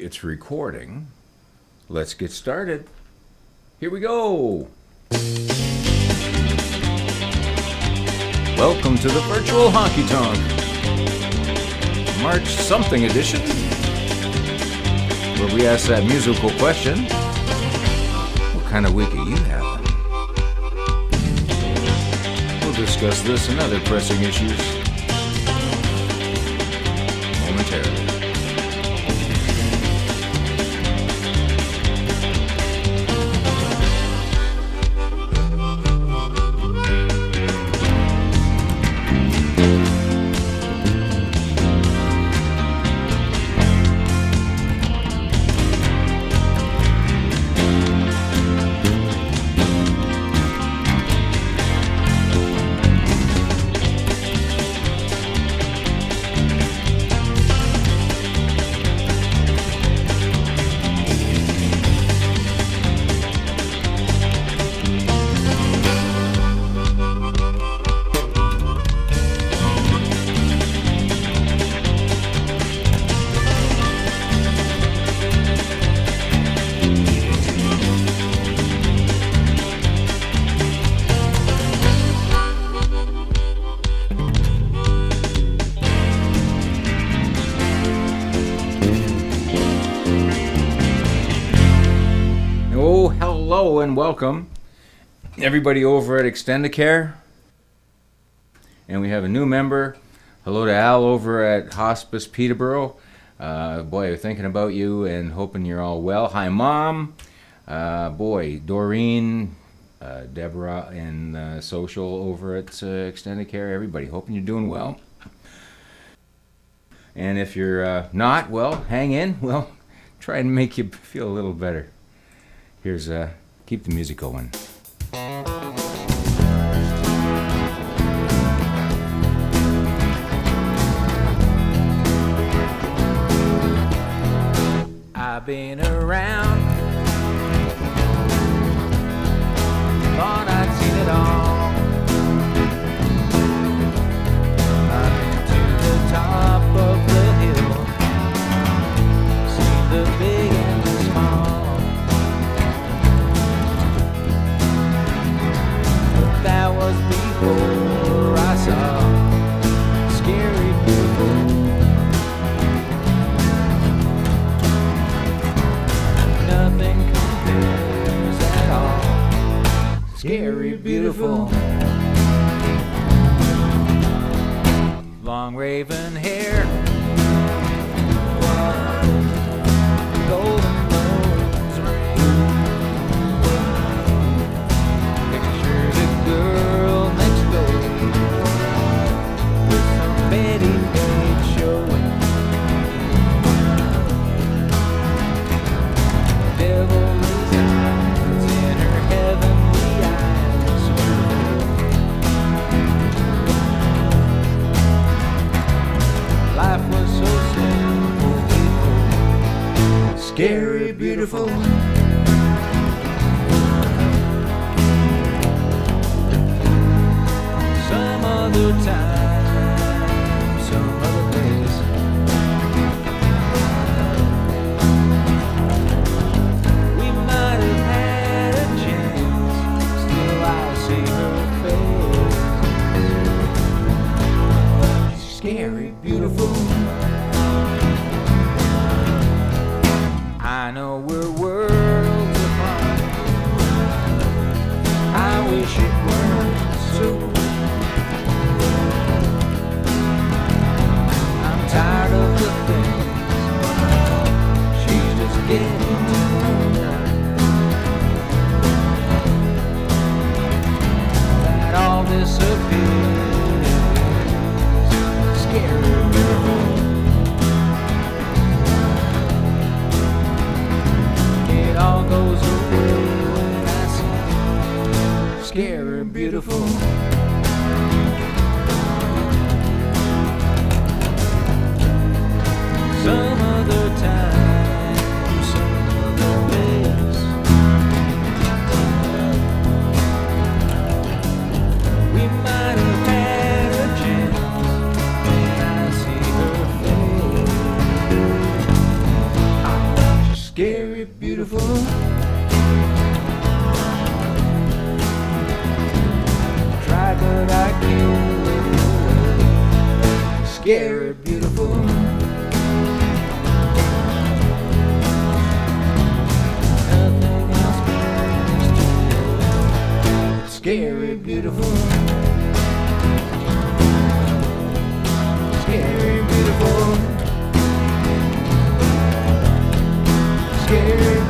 it's recording. Let's get started. Here we go. Welcome to the virtual Honky Tonk March something edition, where we ask that musical question: what kind of week are you having? We'll discuss this and other pressing issues momentarily. Hello and welcome everybody over at Extendicare, and we have a new member. Hello to Al over at Hospice Peterborough. Boy, thinking about you and hoping you're all well. Hi Mom, Doreen, Deborah, and Social over at Extendicare. Everybody, hoping you're doing well. And if you're not, well, hang in. Well, try and make you feel a little better. Here's keep the music going. I've been around, thought I'd seen it all. I've been to the top of the hill, seen the big and the small. That was before I saw scary beautiful. Nothing compares at all. Scary beautiful. Long raven hair, golden nose ring. Picture the girl next door with some Betty Page showing. Devil resides in her heavenly eyes. Life was so simple, scary, beautiful. Some other time, some other place. We might have had a chance, still I see her face. Scary, beautiful. I know we're worlds apart. I wish it weren't so. I'm tired of the things she's just getting that all disappears. Scary, beautiful. It all goes away when I see scary, beautiful. Some other time, some other place. We might have had a chance when I see her face. scary, beautiful. Try but I can't. Scary, beautiful. Nothing else matters. Scary, beautiful. Scary, beautiful. Scary, beautiful. Scary, beautiful.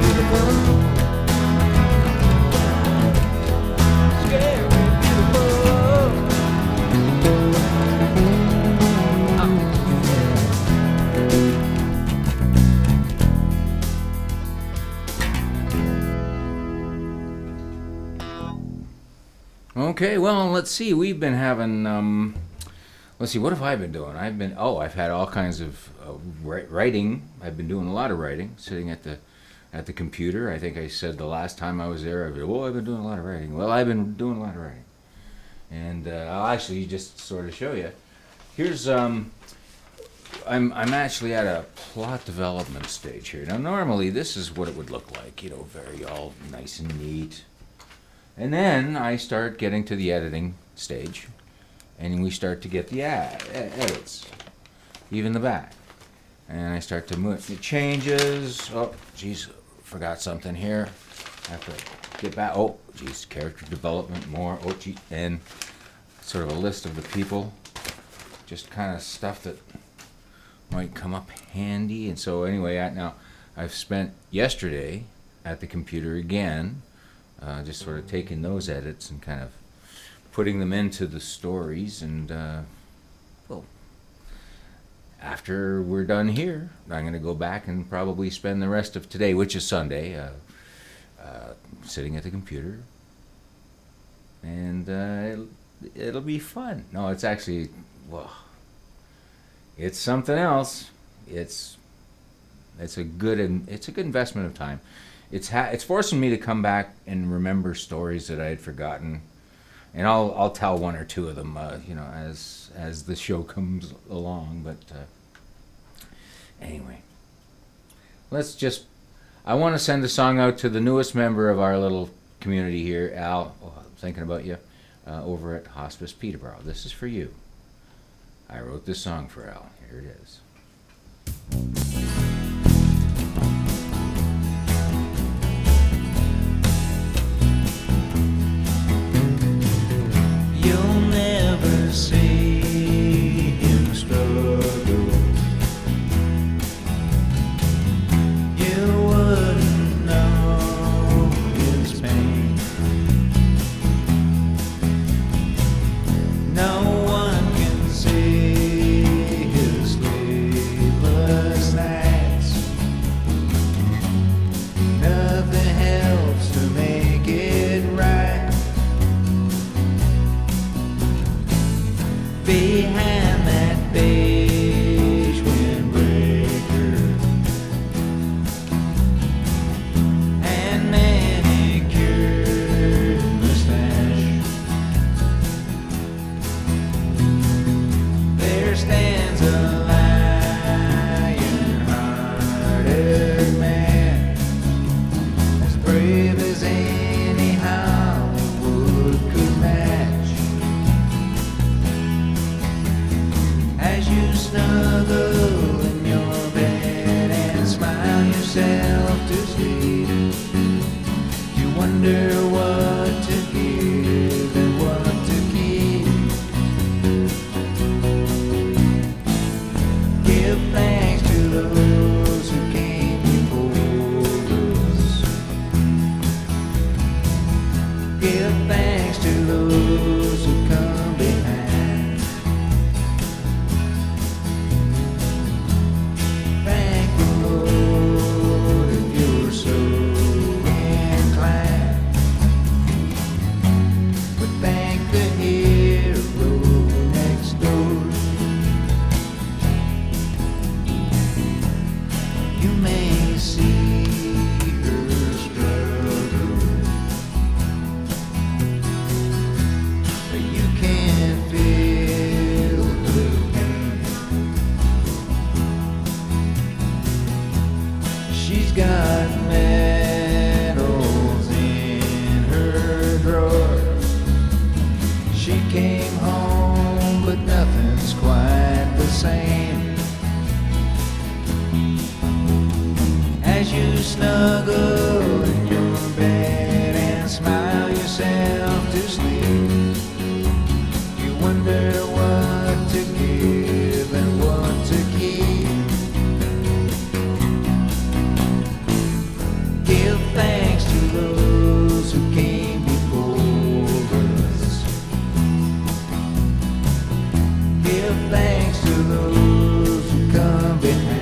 Okay, well, let's see. We've been having, let's see, what have I been doing? I've had all kinds of writing. I've been doing a lot of writing, sitting at the computer. I think I said the last time I was there, I've been doing a lot of writing. Well, I've been doing a lot of writing. And I'll actually just sort of show you. Here's, I'm actually at a plot development stage here. Now, normally this is what it would look like, very all nice and neat. And then I start getting to the editing stage, and we start to get the edits, even the back. And I start to move the changes. Oh, geez, forgot something here. I have to get back. Oh, geez, character development more. Oh, gee, and sort of a list of the people, just kind of stuff that might come up handy. And so anyway, now I've spent yesterday at the computer again, just sort of taking those edits and kind of putting them into the stories. And well, after we're done here, I'm going to go back and probably spend the rest of today, which is Sunday, sitting at the computer. And it'll be fun. No, it's actually, well, it's something else. It's a good investment of time. It's forcing me to come back and remember stories that I had forgotten, and I'll tell one or two of them, as the show comes along. But anyway, I want to send a song out to the newest member of our little community here, Al. Oh, I'm thinking about you, over at Hospice Peterborough. This is for you. I wrote this song for Al. Here it is. You'll never see him struggle. You wouldn't know his pain. No one can see his sleepless nights. Nothing helps to make it right. Behind that beige windbreaker and manicured mustache, there stands a lion-hearted man, as brave as any Hollywood could match. As you snuggle in your bed and smile yourself to sleep, you wonder what to give and what to keep. Give thanks to those who came before us. Give thanks to those who come behind. Thank the Lord if you're so inclined, but thank the hero next door. You may see her struggle, but you can't feel her pain. She's got as you snuggle in your bed and smile yourself to sleep, you wonder what to give and what to keep. Give thanks to those who came before us. Give thanks to those who come behind.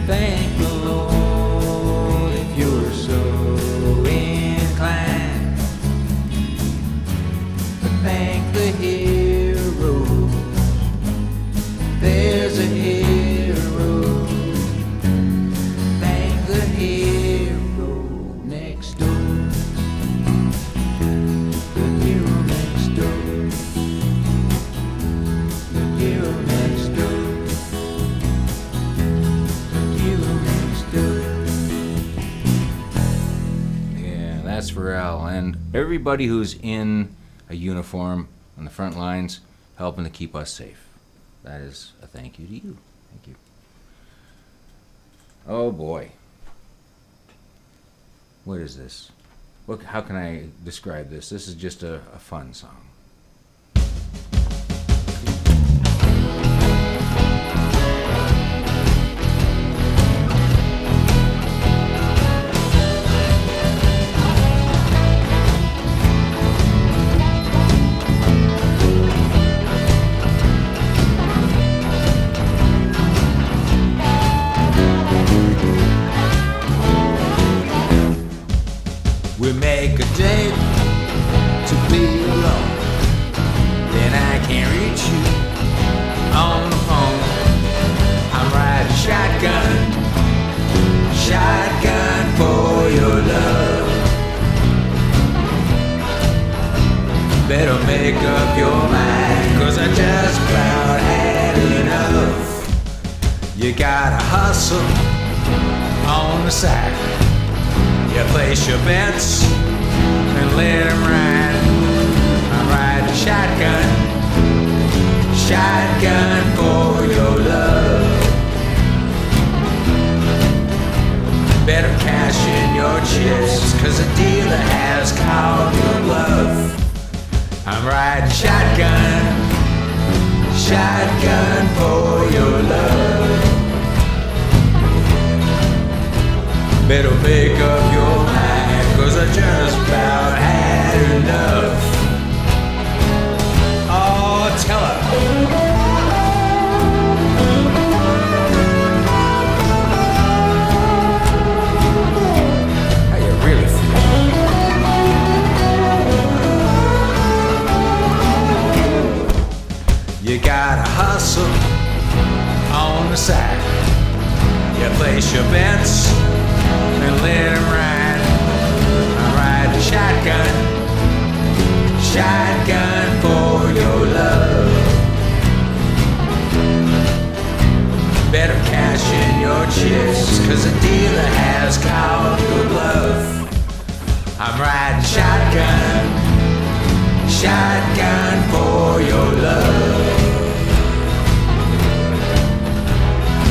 Thank the Lord if you're so inclined. But thank the hero. There's a hero. Thank the hero next door. The hero next door. The hero next door. The hero next door. Yeah, that's for Al and everybody who's in a uniform on the front lines helping to keep us safe. That is a thank you to you. Thank you. Oh boy. What is this? Look, how can I describe this? This is just a fun song. We make a date to be alone. Then I can't reach you on the phone. I'm riding shotgun, shotgun for your love. Better make up your mind, 'cause I just about had enough. You gotta hustle on the side. You place your bets and let them ride. I'm riding shotgun, shotgun for your love. Better cash in your chips, 'cause the dealer has called your bluff. I'm riding shotgun, shotgun for your love. Better make up your mind, 'cause I just about had enough. Oh, tell her. How you really feel? You gotta hustle on the side. You place your bets and let him ride. I'm riding shotgun, shotgun for your love. Better cash in your chips, 'cause the dealer has called your bluff. I'm riding shotgun, shotgun for your love.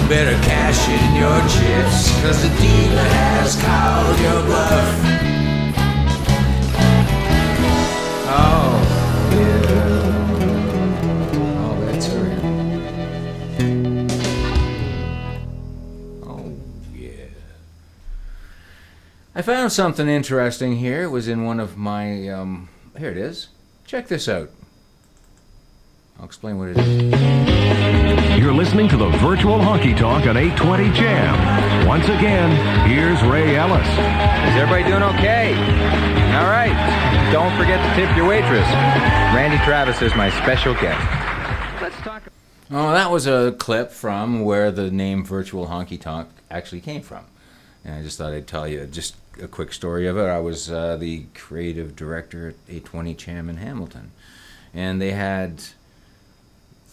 Better cash in your chips, 'cause the dealer has called your bluff. Oh, yeah. Oh, that's right. Oh, yeah. I found something interesting here. It was in one of my, here it is. Check this out. I'll explain what it is. You're listening to the virtual Honky Tonk on 820 Jam. Once again, here's Ray Ellis. Is everybody doing okay? All right. Don't forget to tip your waitress. Randy Travis is my special guest. Let's talk. Oh, that was a clip from where the name Virtual Honky Tonk actually came from. And I just thought I'd tell you just a quick story of it. I was the creative director at 820 Jam in Hamilton. And they had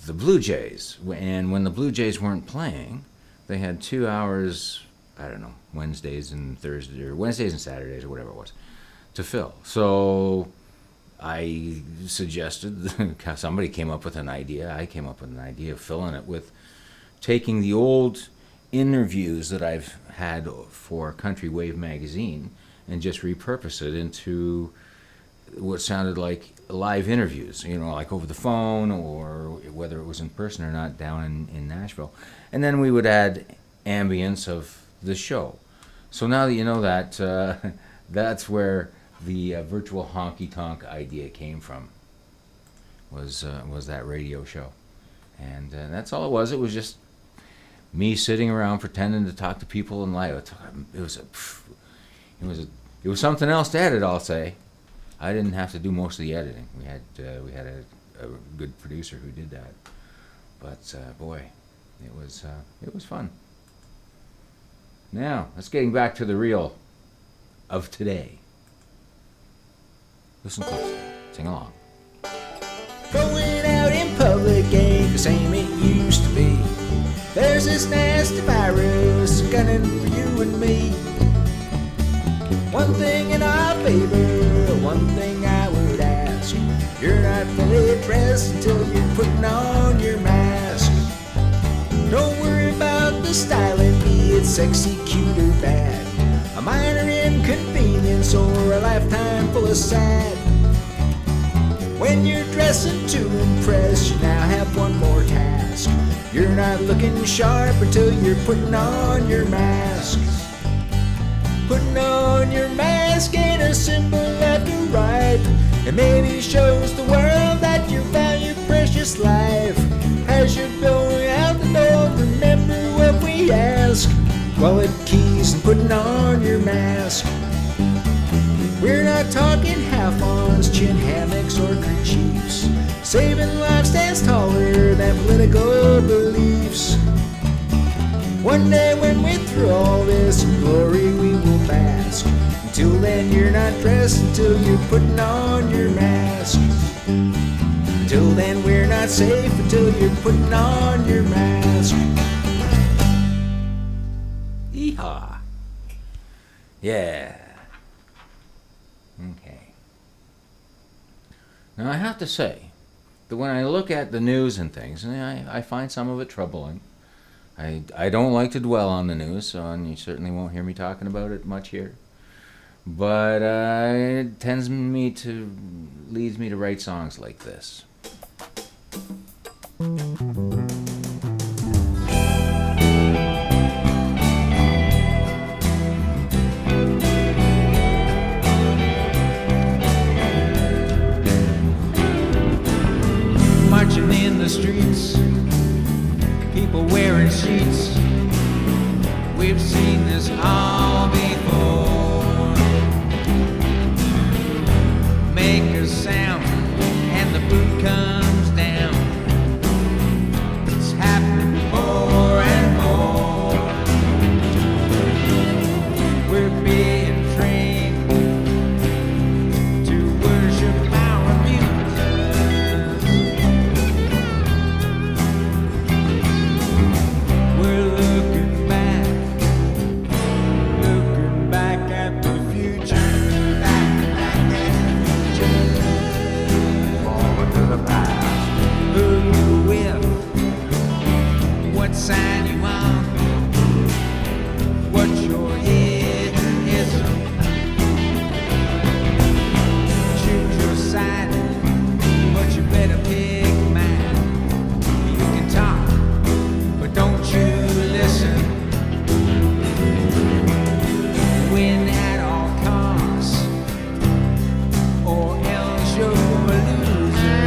the Blue Jays. And when the Blue Jays weren't playing, they had 2 hours, I don't know, Wednesdays and Thursdays, or Wednesdays and Saturdays, or whatever it was, to fill. So I suggested, somebody came up with an idea. I came up with an idea of filling it with taking the old interviews that I've had for Country Wave magazine and just repurpose it into what sounded like live interviews, like over the phone or whether it was in person or not down in Nashville. And then we would add ambience of the show. So now that you know that, that's where the virtual honky tonk idea came from, was that radio show. And that's all it was. It was just me sitting around pretending to talk to people in live. It was something else to edit, I'll say. I didn't have to do most of the editing. We had a good producer who did that. But boy, it was fun. Now let's getting back to the real of today. Listen closely. Sing along. Going out in public ain't the same it used to be. There's this nasty virus gunning for you and me. One thing in our favor, one thing I would ask. You're not fully dressed until you're putting on your mask. Don't worry about the styling, be it sexy, cute or bad. A minor inconvenience or a lifetime full of sad. When you're dressing to impress, you now have one more task. You're not looking sharp until you're putting on your mask. Putting on your mask ain't a simple left or right. It maybe shows the world that you value precious life. As you're going out the door, remember what we ask. Wallet, keys, and putting on your mask. We're not talking half-ons, chin hammocks, or kerchiefs. Saving life stands taller than political beliefs. One day when we're through all this glory we will bask. Until then you're not dressed until you're putting on your mask. Until then we're not safe until you're putting on your mask. Yeehaw. Yeah. Okay. Now I have to say that when I look at the news and things, and I find some of it troubling. I don't like to dwell on the news, and you certainly won't hear me talking about it much here. But it leads me to write songs like this. Marching in the streets, people wearing sheets. We've seen this all before. Make a sound and the boot comes down. It's happening more and more. We're being trained to worship our abusers. We're looking back at the future. Forward to the past. Who you with? What sign you on? What's your hedonism? Choose your side, but you better pick mine. You can talk, but don't you listen. Win at all costs, or else you're a loser.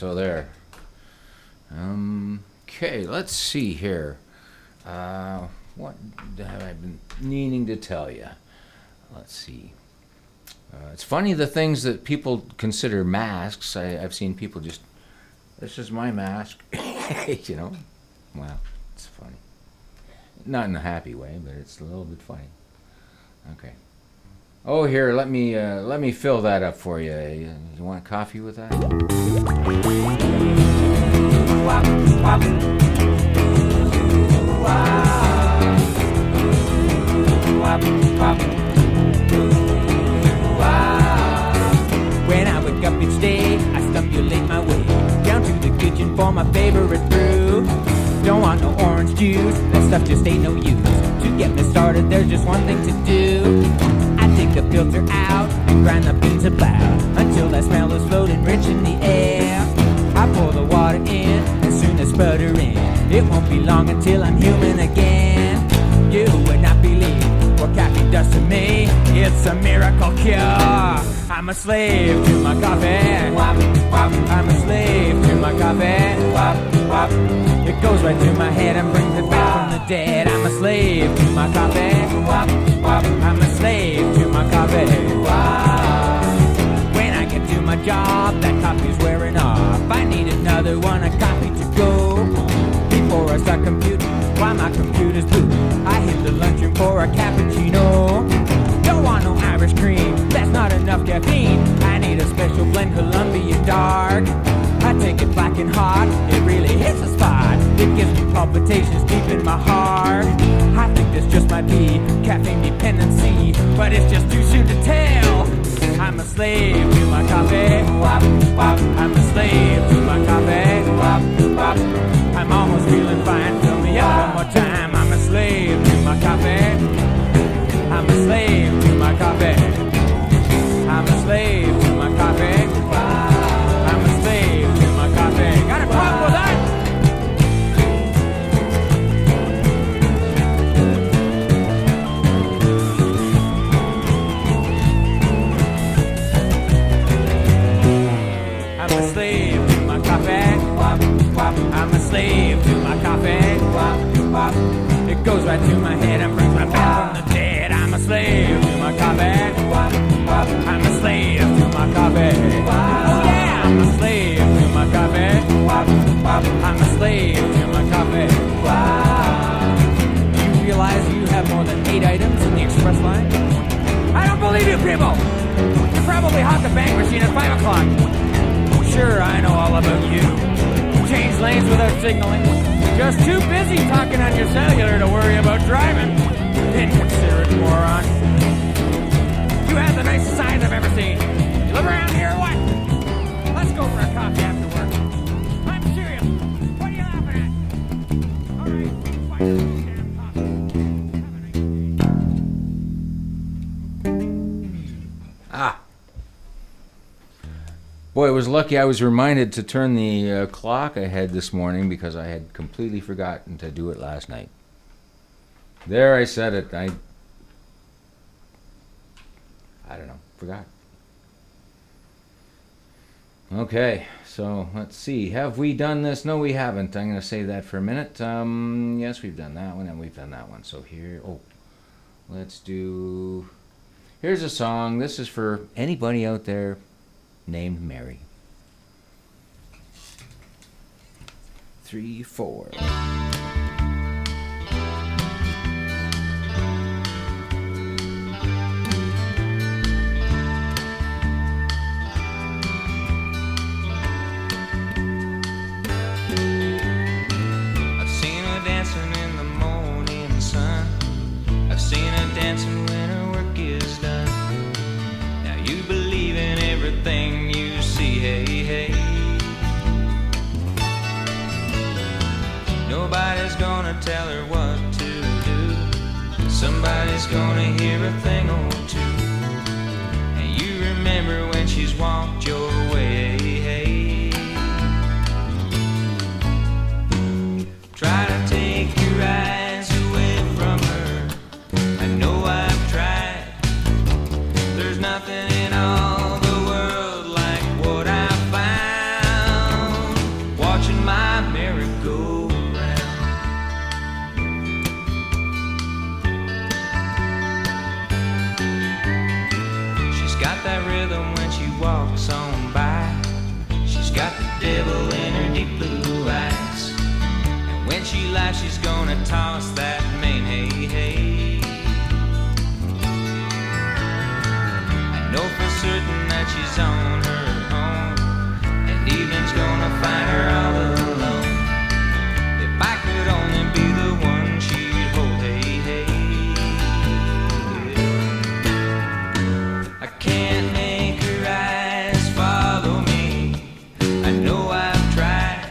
so there. Okay, let's see here. What have I been meaning to tell you? Let's see. It's funny the things that people consider masks. I've seen people just, this is my mask, you know? Wow, it's funny. Not in a happy way, but it's a little bit funny. Okay. Oh, here, let me fill that up for you. You want coffee with that? When I wake up each day, I stumulate my way down to the kitchen for my favorite brew. Don't want no orange juice, that stuff just ain't no use. To get me started, there's just one thing to do. I take the filter out and grind the beans about until that smell is floating rich in the air. I pour the water in and soon it's sputtering. It won't be long until I'm human again. You would not believe what coffee does to me. It's a miracle cure. I'm a slave to my coffee. I'm a slave to my coffee. It goes right to my head and brings it back from the dead. I'm a slave to my coffee. I'm a slave to my coffee. When I get to my job, that coffee's wearing off. I need another one, a coffee to go. Before I start computing, while my computer's boot, I hit the lunchroom for a cappuccino. Don't want no Irish cream, that's not enough caffeine. I need a special blend, Columbia Dark. I take it black and hot, it really hits the spot. It gives me palpitations deep in my heart. I think this just might be caffeine dependency, but it's just too soon to tell. I'm a slave to my coffee. I'm a slave to my coffee. I'm almost feeling fine, fill me up one more time. I'm a slave to my coffee. I'm a slave to my coffee. I'm a slave to my coffee. I'm a slave to my coffee. Got a problem with that? I'm a slave to my coffee. I'm a slave to my coffee. It goes right to my head and brings me back from the dead. I'm a slave to my coffee. I'm a slave to my coffee. Oh yeah, I'm a slave to my coffee. I'm a slave to my coffee. Do you realize you have more than 8 items in the express line? I don't believe you people! You probably hot the bank machine at 5 o'clock. Sure, I know all about you. Change lanes without signaling. Just too busy talking on your cellular to worry about driving. Inconsiderate moron. You have the nicest signs I've ever seen. You live around here or what? Let's go for a coffee after work. I'm serious. What are you laughing at? All right, why don't you have coffee? Have a nice day. Ah. Boy, it was lucky I was reminded to turn the clock ahead this morning because I had completely forgotten to do it last night. There, I said it. I don't know. Forgot. Okay, so let's see. Have we done this? No, we haven't. I'm going to save that for a minute. Yes, we've done that one, and we've done that one. So here, let's do... Here's a song. This is for anybody out there named Mary. 3, 4. Dancing when her work is done. Now you believe in everything you see, hey, hey. Nobody's gonna tell her what to do. Somebody's gonna hear a thing or two. And you remember when she's walked your way, hey. Try to take your eyes away from her. I know I've tried. There's nothing in all the world like what I found. got that rhythm when she walks on by. She's got the devil in her deep blue eyes. And when she laughs, she's gonna toss that mane, hey, hey. I know for certain that she's on her own, and evening's gonna find her all alone. If I could only be the one she'd hold, hey, hey. I can't make her eyes follow me. I know I've tried.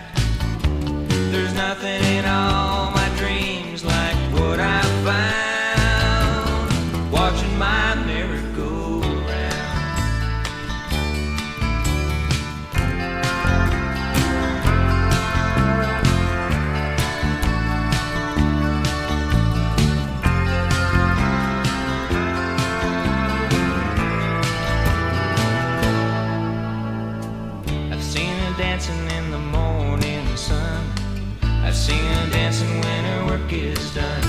There's nothing in all my dreams like what I found watching my merry-go-round. I've seen her dancing in the morning sun. I've seen her dancing when her work is done.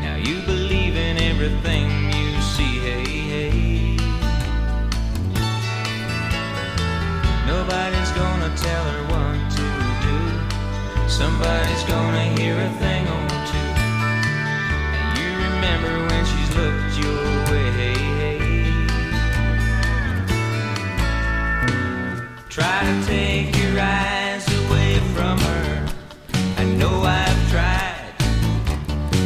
Now you believe in everything you see, hey, hey. Nobody's gonna tell her what to do. Somebody's gonna hear a thing or two. And you remember when she's looked your way, hey, hey. Try to take your eyes away from her. I know I've tried.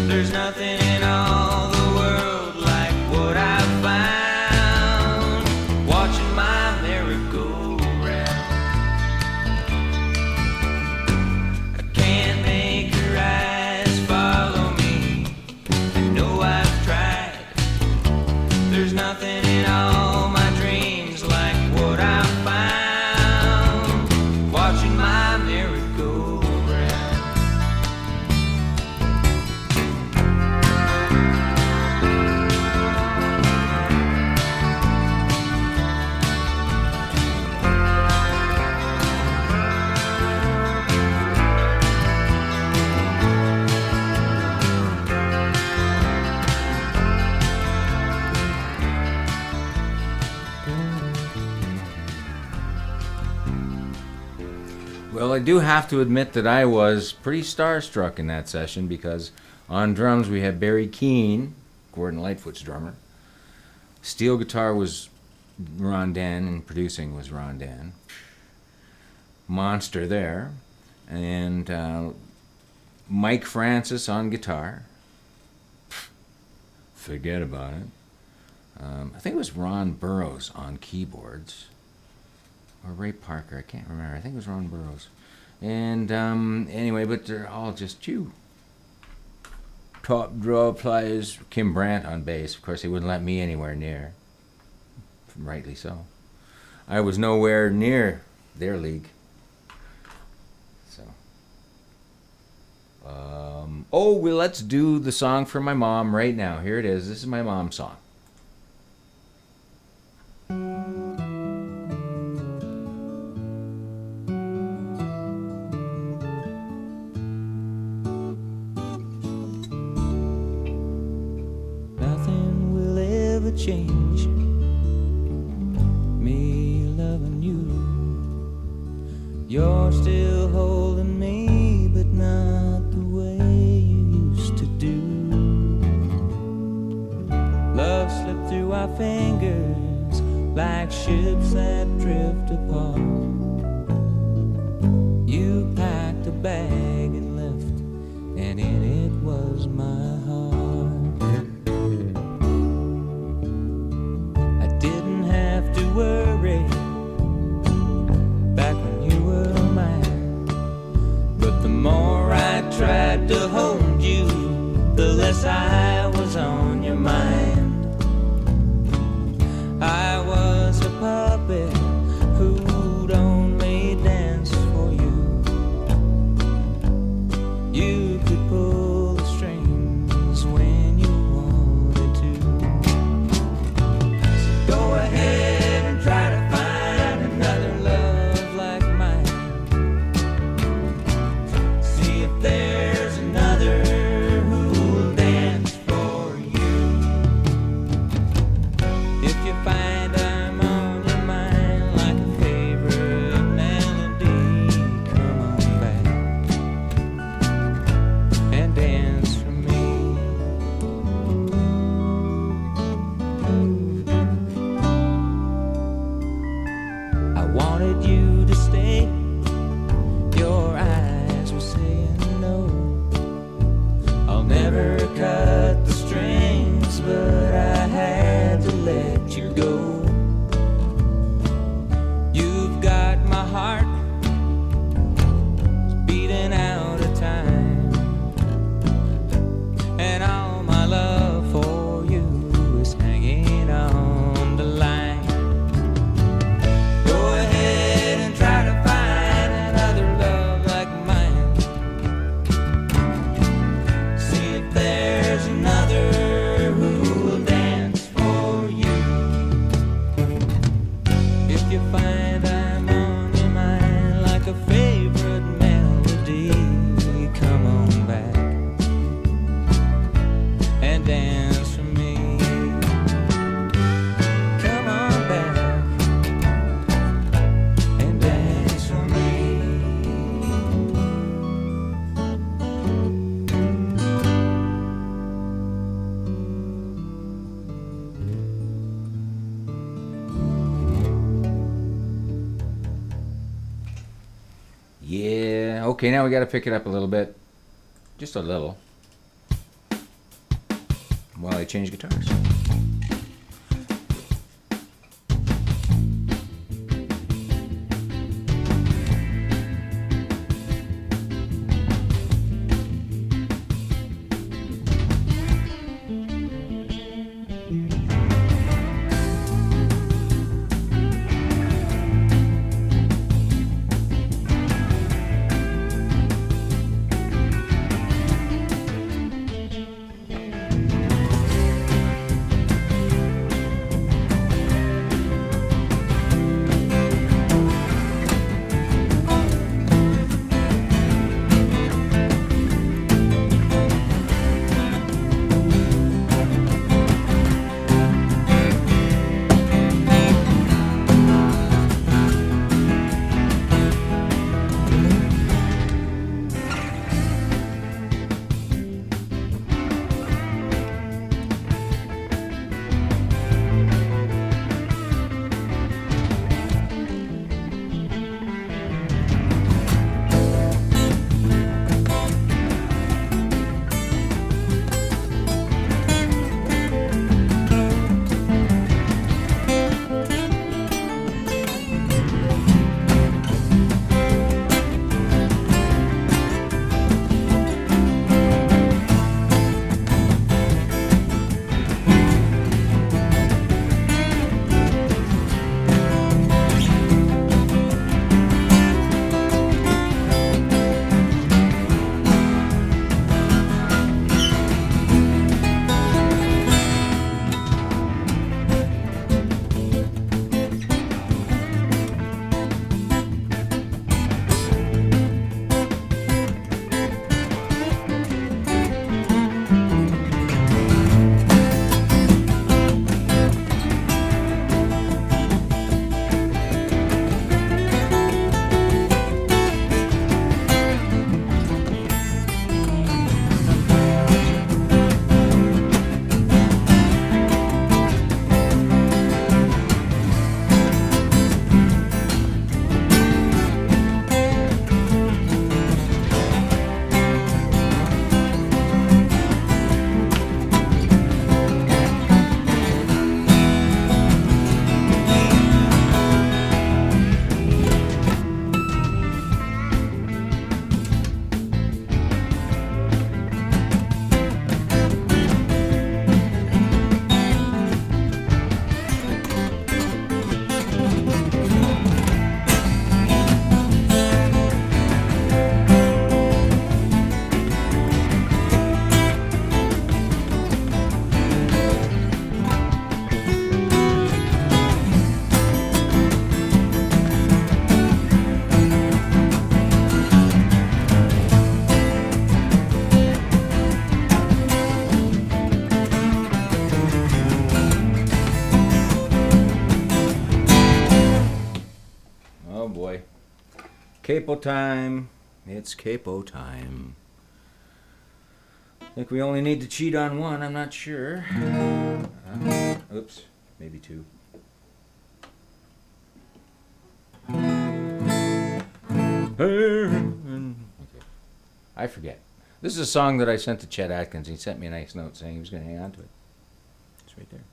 There's nothing in all the world like what I found watching my merry-go-round. I can't make her eyes follow me. I know I've tried. There's nothing in all my dreams like what I found watching my merry-go-round. Well, I do have to admit that I was pretty starstruck in that session because on drums we had Barry Keane, Gordon Lightfoot's drummer. Steel guitar was Ron Dan, and producing was Ron Dan. Monster there. And Mike Francis on guitar. Forget about it. I think it was Ron Burroughs on keyboards. Or Ray Parker, I can't remember. I think it was Ron Burroughs. And anyway, but they're all just top draw players. Kim Brandt on bass. Of course, he wouldn't let me anywhere near. Rightly so. I was nowhere near their league. So. Oh, well, let's do the song for my mom right now. Here it is. This is my mom's song. Nothing will ever change me loving you. You're still holding me, but not the way you used to do. Love slipped through our fingers like ships that drift apart. You packed a bag and left, and in it was my heart. I didn't have to worry back when you were mine, but the more I tried to hold you, the less I was on your mind. I was a puppet who'd only dance for you. You could pull the strings wanted you to stay. Your eyes were saying no. I'll never cut the strings, but I had to let you go. You've got my heart beating out of time, and all my love for you is hanging on the line. Go ahead and try to find another love like mine. See if there's another who will dance for you. If you find I'm on your mind like a favorite melody, come on back and dance for me. Come on back and dance for me. Yeah, okay, now we gotta pick it up a little bit. Just a little. While I change guitars. Capo time. It's capo time. I think we only need to cheat on one, I'm not sure. Oops, maybe two. I forget. This is a song that I sent to Chet Atkins. He sent me a nice note saying he was going to hang on to it. It's right there.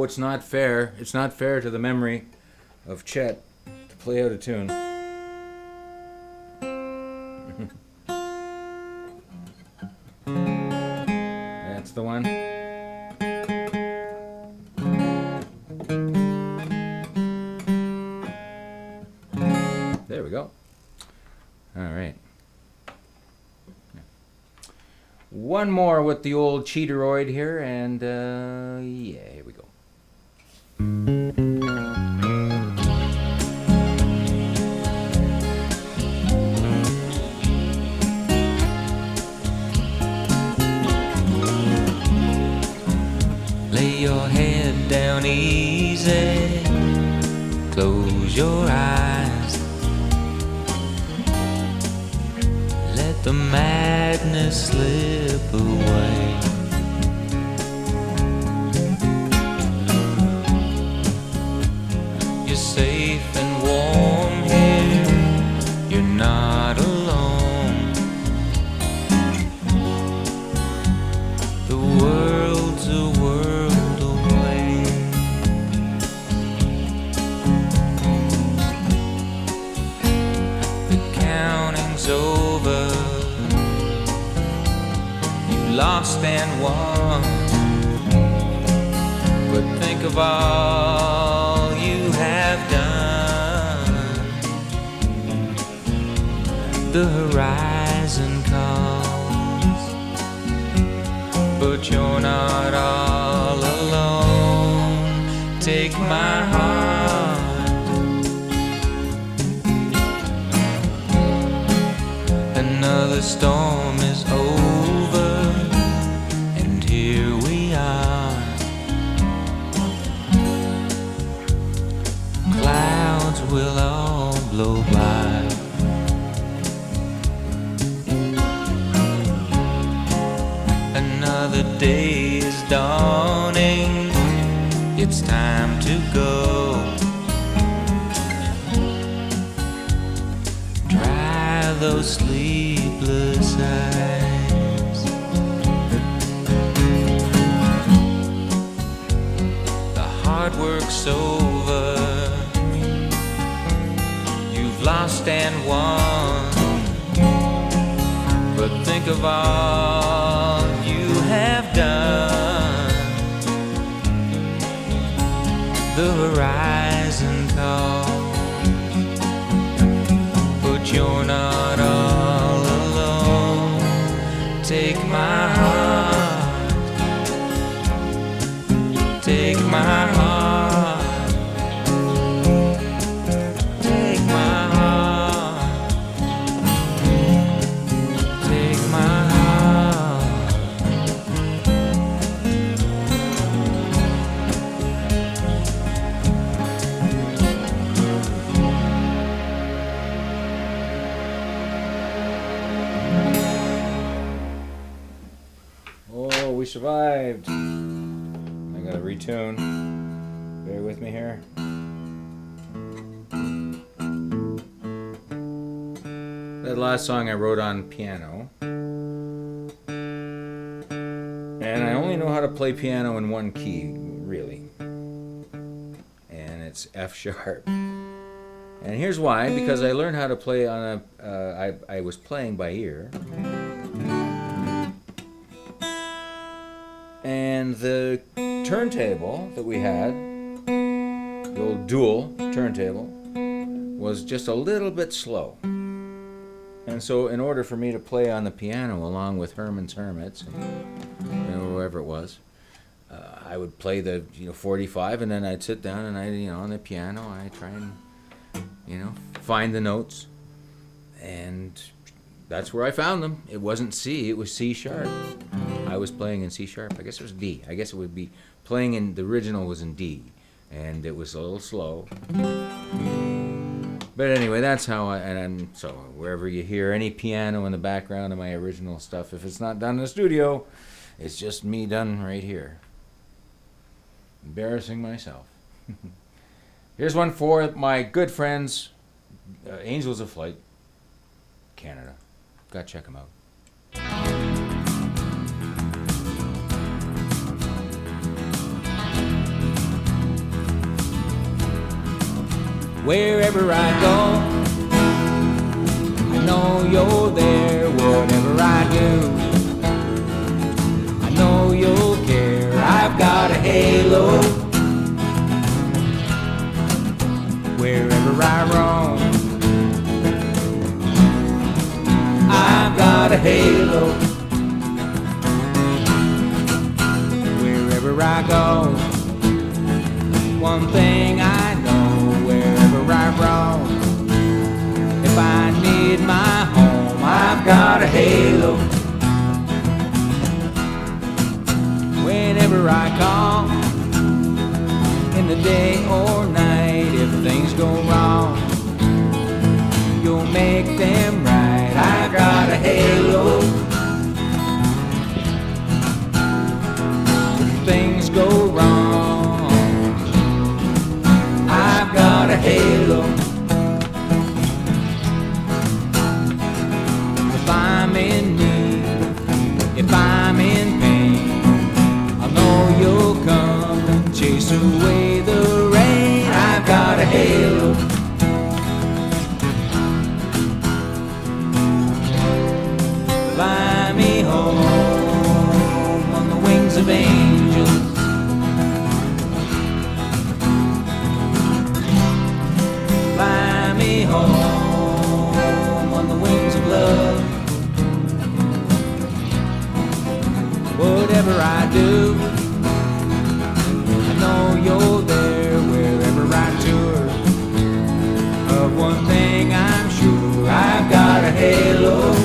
It's not fair. It's not fair to the memory of Chet to play out a tune. That's the one. There we go. All right. One more with the old cheateroid here, and yeah, here we go. Lay your head down easy, close your eyes, let the madness slip away. You're safe and warm here, you're not alone. The world's a world away. The counting's over, you lost and won, but think of all you have done. The horizon calls, but you're not all alone. Take my heart, another the storm is over, and here we are. Clouds will all blow by. Another day is dawning. It's time to go. Dry those sleepless eyes. The hard work's over. You've lost and won. But think of all you have done. The horizon calls, but you're not all alone. Take my heart, take my heart, take my heart, take my heart. Oh, we survived. I gotta retune. Bear with me here. That last song I wrote on piano. And I only know how to play piano in one key, really. And it's F sharp. And here's why, because I learned how to play on I was playing by ear. And the turntable that we had, the old dual turntable, was just a little bit slow. And so in order for me to play on the piano along with Herman's Hermits, whoever it was, I would play the 45, and then I'd sit down and on the piano I try and find the notes, and that's where I found them. It wasn't C, it was C sharp. I was playing in C sharp. I guess it was D. I guess it would be playing in the original was in D, and it was a little slow. But anyway, that's how so wherever you hear any piano in the background of my original stuff, if it's not done in the studio, it's just me done right here. Embarrassing myself. Here's one for my good friends, Angels of Flight, Canada. Gotta check them out. Wherever I go, I know you're there. Whatever I do, I know you'll care. I've got a halo. Wherever I roam, I've got a halo. Wherever I go, one thing I know, wherever I roam, if I need my home, I've got a halo. Whenever I call, in the day or night, if things go wrong, you'll make them right. I've got a halo. If things go wrong, I've got a halo. If I'm in need, if I'm in pain, I know you'll come and chase away the rain. I've got a halo. Fly me home on the wings of angels. Fly me home on the wings of love. Whatever I do, I know you're there. Wherever I tour, of one thing I'm sure, I've got a halo.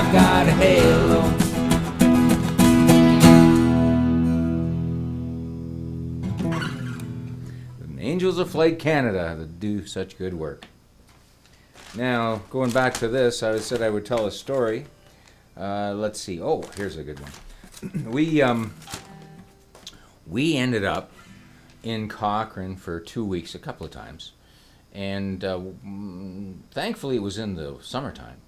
I've got a halo. Angels of Flight Canada that do such good work. Now, going back to this, I said I would tell a story. Let's see. Oh, here's a good one. We ended up in Cochrane for 2 weeks, a couple of times, and thankfully it was in the summertime.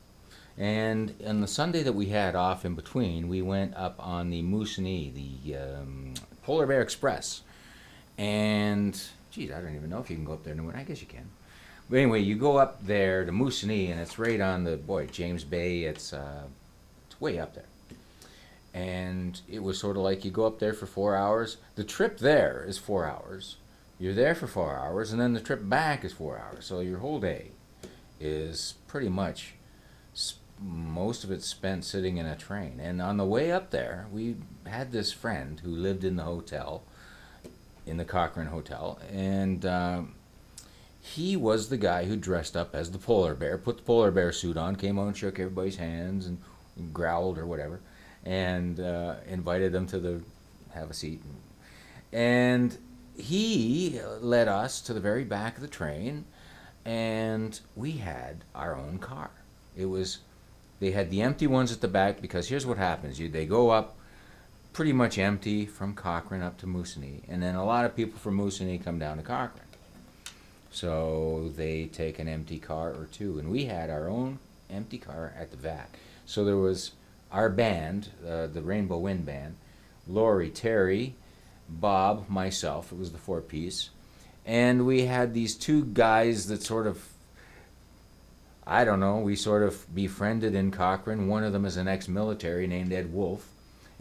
And on the Sunday that we had off in between, we went up on the Moosonee, the Polar Bear Express, and geez, I don't even know if you can go up there. I guess you can. But anyway, you go up there to Moosonee, and it's right on the, James Bay. It's way up there. And it was sort of like you go up there for 4 hours. The trip there is 4 hours. You're there for 4 hours, and then the trip back is 4 hours. So your whole day is pretty much, most of it spent sitting in a train. And on the way up there, we had this friend who lived in the hotel, in the Cochrane Hotel, and he was the guy who dressed up as the polar bear, put the polar bear suit on, came out and shook everybody's hands and growled or whatever, and invited them to have a seat. And he led us to the very back of the train, and we had our own car. They had the empty ones at the back, because here's what happens. They go up pretty much empty from Cochrane up to Moosonee, and then a lot of people from Moosonee come down to Cochrane. So they take an empty car or two, and we had our own empty car at the back. So there was our band, the Rainbow Wind Band, Lori, Terry, Bob, myself. It was the 4-piece, and we had these two guys that sort of, I don't know, we sort of befriended in Cochrane. One of them is an ex-military named Ed Wolf.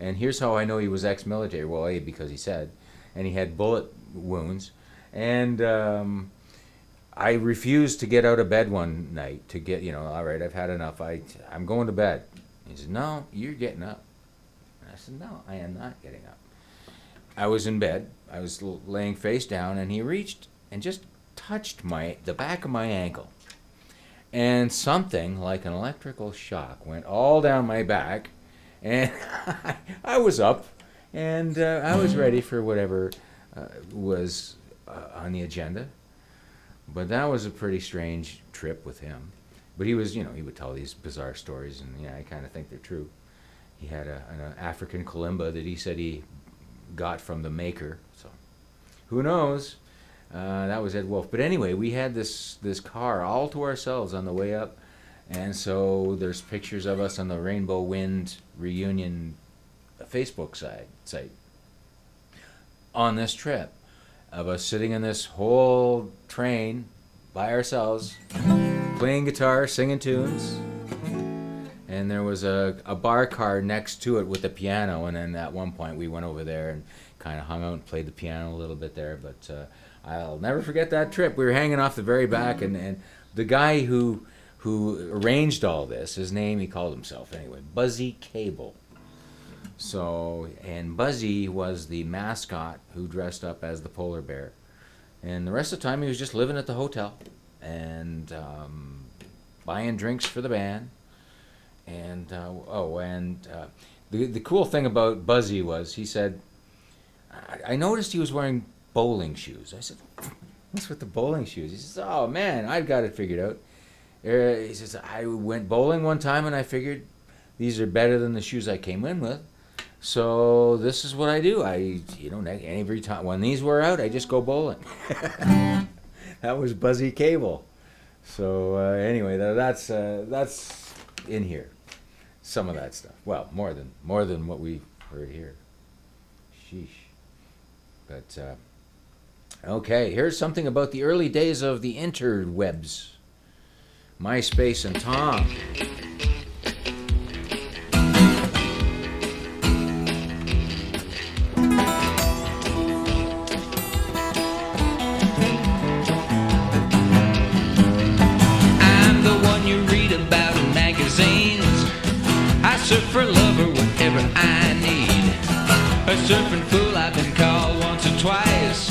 And here's how I know he was ex-military. Well, A, because he said. And he had bullet wounds. And I refused to get out of bed one night to get, all right, I've had enough. I'm going to bed. He said, no, you're getting up. And I said, no, I am not getting up. I was in bed. I was laying face down, and he reached and just touched the back of my ankle. And something like an electrical shock went all down my back. And I was up, and I was ready for whatever was on the agenda. But that was a pretty strange trip with him. But he was, he would tell these bizarre stories, and I kind of think they're true. He had an African kalimba that he said he got from the maker. So who knows? That was Ed Wolf. But anyway, we had this car all to ourselves on the way up. And so there's pictures of us on the Rainbow Wind Reunion Facebook site on this trip, of us sitting in this whole train by ourselves, playing guitar, singing tunes. And there was a bar car next to it with a piano, and then at one point we went over there and kind of hung out and played the piano a little bit there. But I'll never forget that trip. We were hanging off the very back, and the guy who arranged all this, his name, he called himself anyway, Buzzy Cable. So, and Buzzy was the mascot who dressed up as the polar bear. And the rest of the time he was just living at the hotel and buying drinks for the band. And, the cool thing about Buzzy was, he said, I noticed he was wearing bowling shoes. I said, what's with the bowling shoes? He says, oh man, I've got it figured out. He says, I went bowling one time and I figured these are better than the shoes I came in with. So this is what I do. Every time when these wear out, I just go bowling. That was Buzzy Cable. So anyway, that's in here. Some of that stuff. Well, more than what we heard here. Sheesh. But okay, here's something about the early days of the interwebs. MySpace and Tonk. I'm the one you read about in magazines. I surf for love or whatever I need. A surfing fool I've been called once or twice,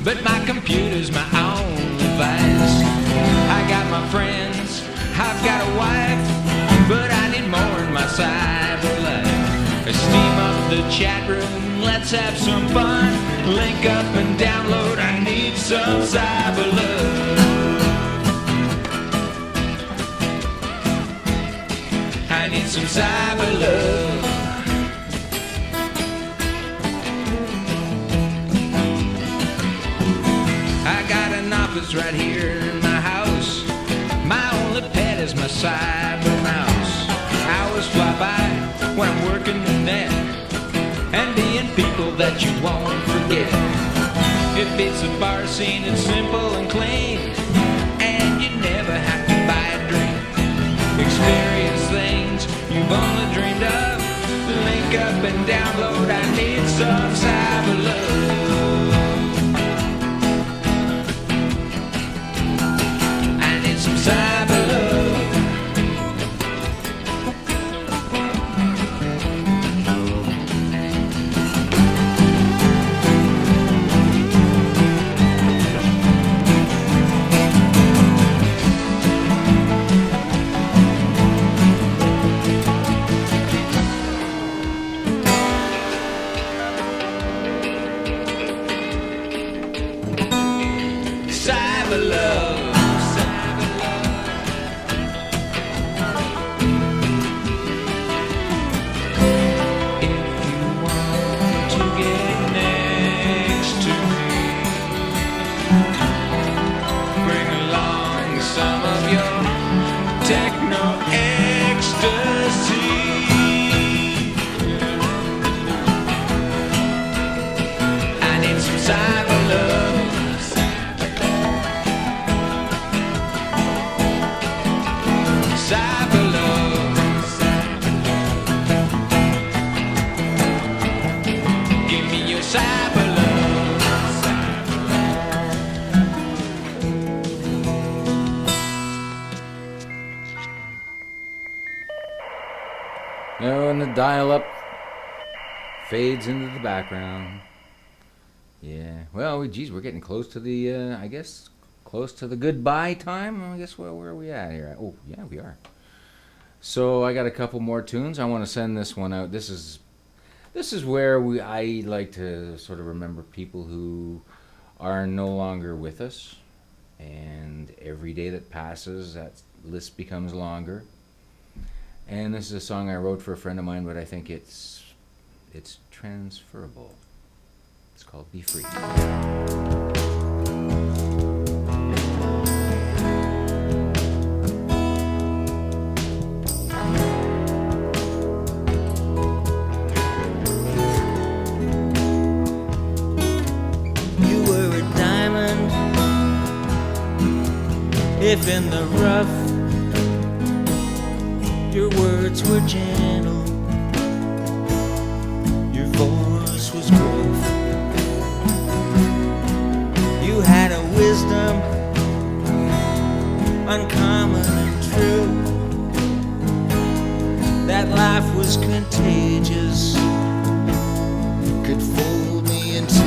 but my computer's my own device. I got my friends, I've got a wife, but I need more in my Steam up the chat room, let's have some fun. Link up and download, I need some cyber love. I need some cyber love. I got an office right here in my house. My only pet is my cyber mouse. Hours fly by when I'm working the net and being people that you won't forget. If it's a bar scene, it's simple and clean, and you never have to buy a drink. Experience things you've only dreamed of. Link up and download, I need some cyber love. I need some cyber love. Cyber love, cyber love. If you want to get next to me, bring along some of your techno ecstasy. I need some cyber love. Cyber love. Give me your cyber love. No, and the dial-up fades into the background. Yeah. Well, geez, we're getting close to the, I guess, close to the goodbye time. I guess where are we at here? Oh, yeah, we are. So I got a couple more tunes. I want to send this one out. This is where I like to sort of remember people who are no longer with us, and every day that passes, that list becomes longer. And this is a song I wrote for a friend of mine, but I think it's transferable. It's called Be Free. You were a diamond, if in the rough. Your words were gentle, your voice was gruff. You had a wisdom uncommon and true, that life was contagious, could fold me in two.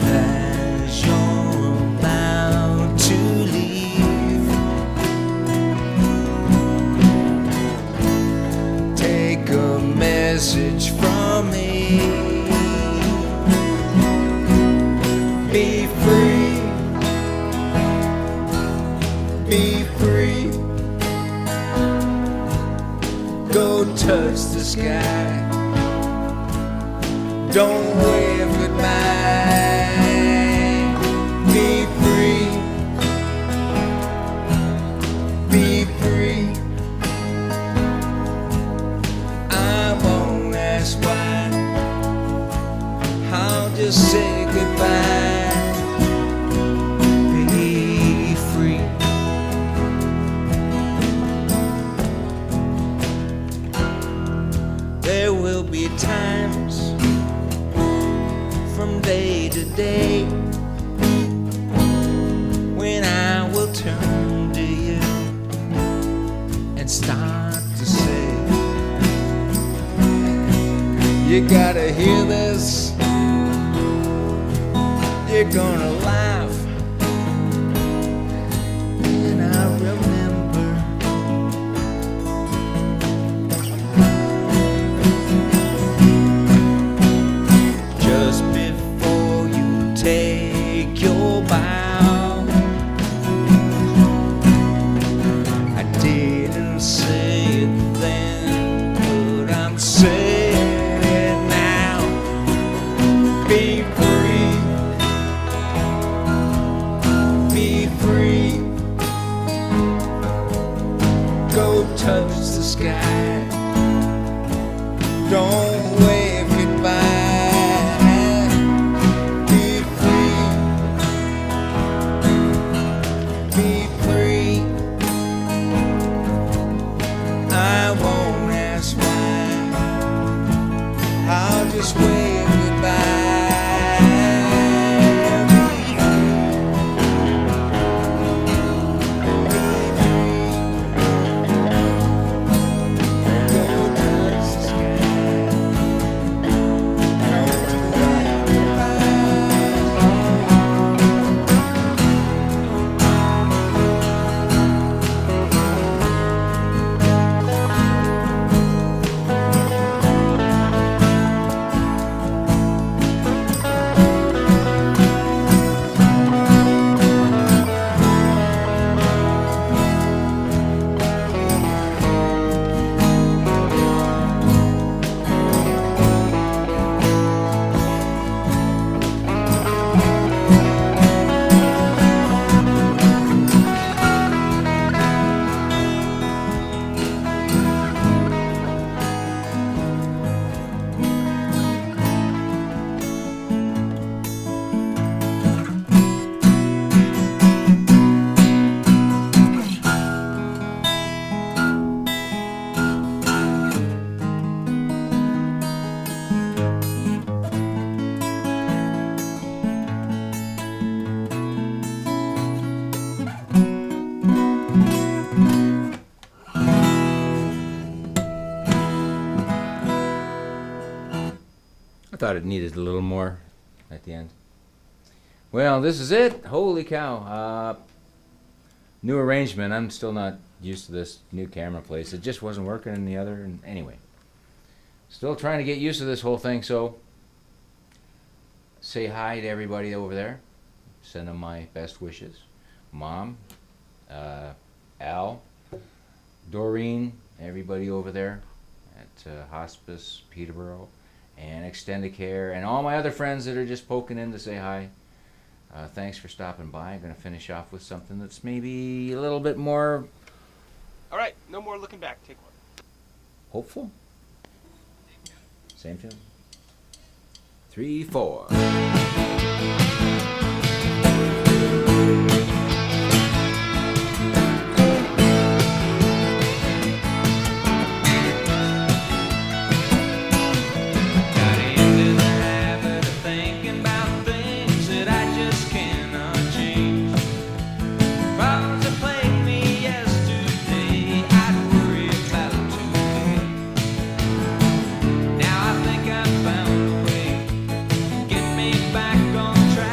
As you're about to leave, take a message from me. Be free, be free. Go touch the sky, don't wave goodbye. Be free, be free. I won't ask why, I'll just say goodbye. Be free. There will be times from day to day when I will turn to you and start to say, you gotta hear this, you're gonna laugh. And I remember touch the sky. Don't wave goodbye. Be free. Be free. I won't ask why. I'll just wave goodbye. I thought it needed a little more at the end. Well, this is it. Holy cow. New arrangement. I'm still not used to this new camera place. It just wasn't working in the other. And anyway, still trying to get used to this whole thing. So say hi to everybody over there. Send them my best wishes. Mom, Al, Doreen, everybody over there at Hospice Peterborough, and Extended Care, and all my other friends that are just poking in to say hi. Thanks for stopping by. I'm going to finish off with something that's maybe a little bit more... All right, no more looking back. Take one. hopeful. Same tune. 3, 4. Back on track.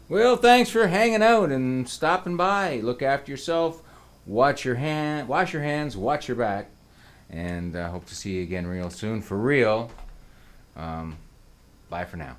Well, thanks for hanging out and stopping by. Look after yourself. Wash your hands, watch your back. And I hope to see you again real soon. For real. Bye for now.